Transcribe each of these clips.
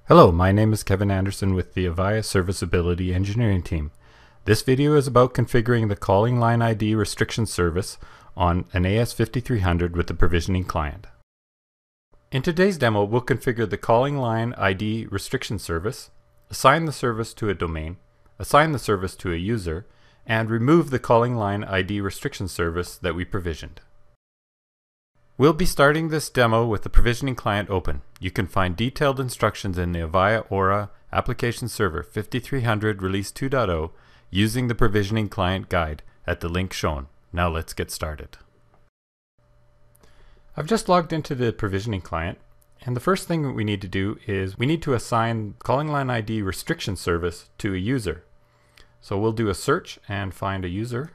Hello, my name is Kevin Anderson with the Avaya Serviceability Engineering Team. This video is about configuring the calling line ID restriction service on an AS5300 with the provisioning client. In today's demo, we'll configure the calling line ID restriction service, assign the service to a domain, assign the service to a user, and remove the calling line ID restriction service that we provisioned. We'll be starting this demo with the provisioning client open. You can find detailed instructions in the Avaya Aura Application Server 5300 Release 2.0 using the provisioning client guide at the link shown. Now let's get started. I've just logged into the provisioning client, and the first thing that we need to do is we need to assign calling line ID restriction service to a user. So we'll do a search and find a user.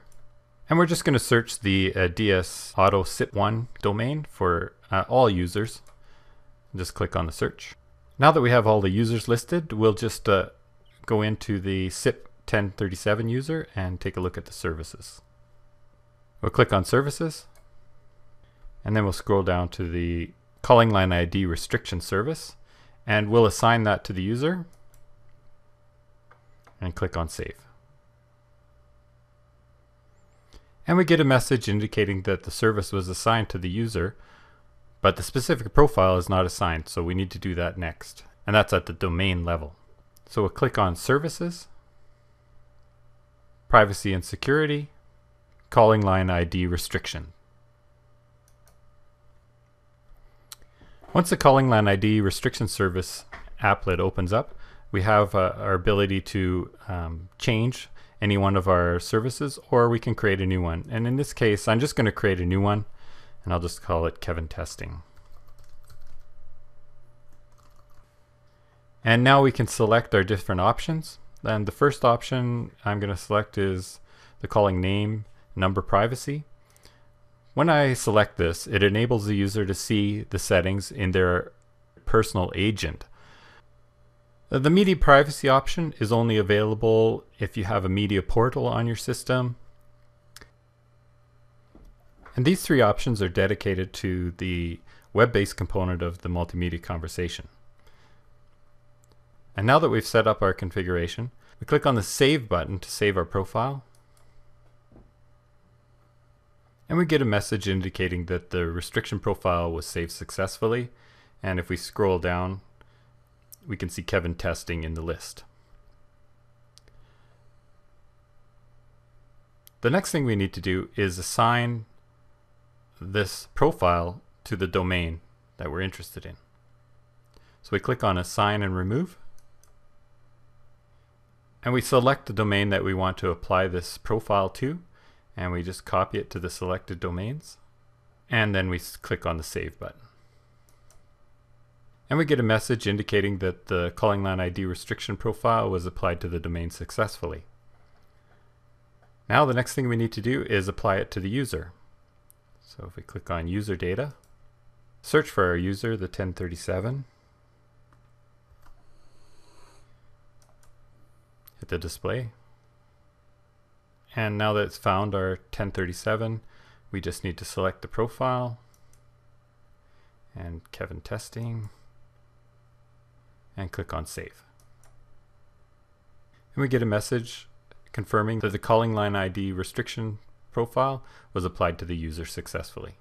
And we're just going to search the DS Auto SIP1 domain for all users. Just click on the search. Now that we have all the users listed, we'll just go into the SIP 1037 user and take a look at the services. We'll click on services, and then we'll scroll down to the calling line ID restriction service, and we'll assign that to the user and click on save. And we get a message indicating that the service was assigned to the user, but the specific profile is not assigned, so we need to do that next. And that's at the domain level. So we'll click on Services, Privacy and Security, Calling Line ID Restriction. Once the Calling Line ID Restriction Service applet opens up, we have our ability to change any one of our services, or we can create a new one. And in this case, I'm just going to create a new one, and I'll just call it Kevin Testing. And now we can select our different options. And the first option I'm going to select is the calling name number privacy. When I select this, it enables the user to see the settings in their personal agent. The media privacy option is only available if you have a media portal on your system. And these three options are dedicated to the web-based component of the multimedia conversation. And now that we've set up our configuration, we click on the Save button to save our profile. And we get a message indicating that the restriction profile was saved successfully. And if we scroll down, we can see Kevin Testing in the list. The next thing we need to do is assign this profile to the domain that we're interested in. So we click on Assign and Remove, and we select the domain that we want to apply this profile to, and we just copy it to the selected domains, and then we click on the Save button. And we get a message indicating that the calling line ID restriction profile was applied to the domain successfully. Now the next thing we need to do is apply it to the user. So if we click on User Data, search for our user, the 1037, hit the display, and now that it's found our 1037, we just need to select the profile and Kevin Testing, and click on Save. And we get a message confirming that the calling line ID restriction profile was applied to the user successfully.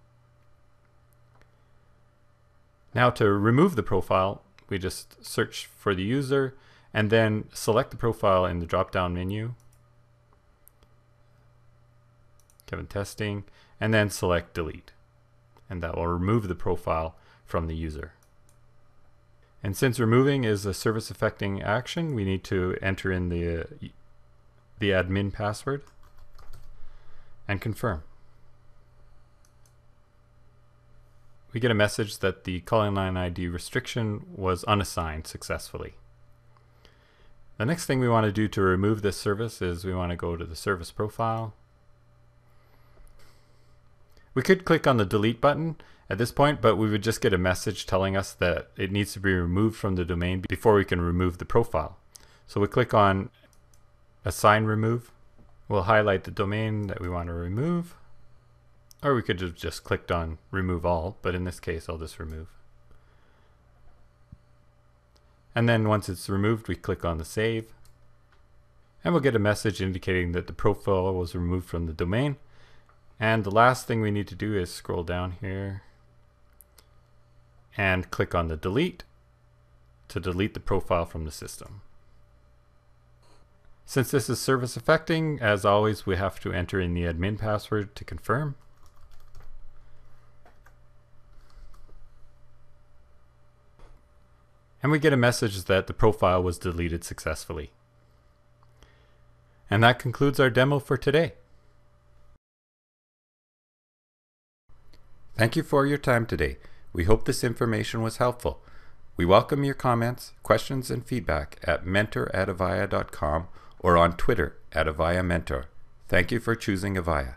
Now to remove the profile, we just search for the user and then select the profile in the drop-down menu, Kevin Testing, and then select Delete. And that will remove the profile from the user. And since removing is a service affecting action, we need to enter in the admin password and confirm. We get a message that the calling line ID restriction was unassigned successfully. The next thing we want to do to remove this service is we want to go to the service profile. We could click on the delete button at this point, but we would just get a message telling us that it needs to be removed from the domain before we can remove the profile. So we click on Assign Remove. We'll highlight the domain that we want to remove, or we could have just clicked on Remove All, but in this case I'll just remove. And then once it's removed, we click on the save. And we'll get a message indicating that the profile was removed from the domain. And the last thing we need to do is scroll down here and click on the delete to delete the profile from the system. Since this is service affecting, as always, we have to enter in the admin password to confirm. And we get a message that the profile was deleted successfully. And that concludes our demo for today. Thank you for your time today. We hope this information was helpful. We welcome your comments, questions, and feedback at mentor@avaya.com or on Twitter @AvayaMentor. Thank you for choosing Avaya.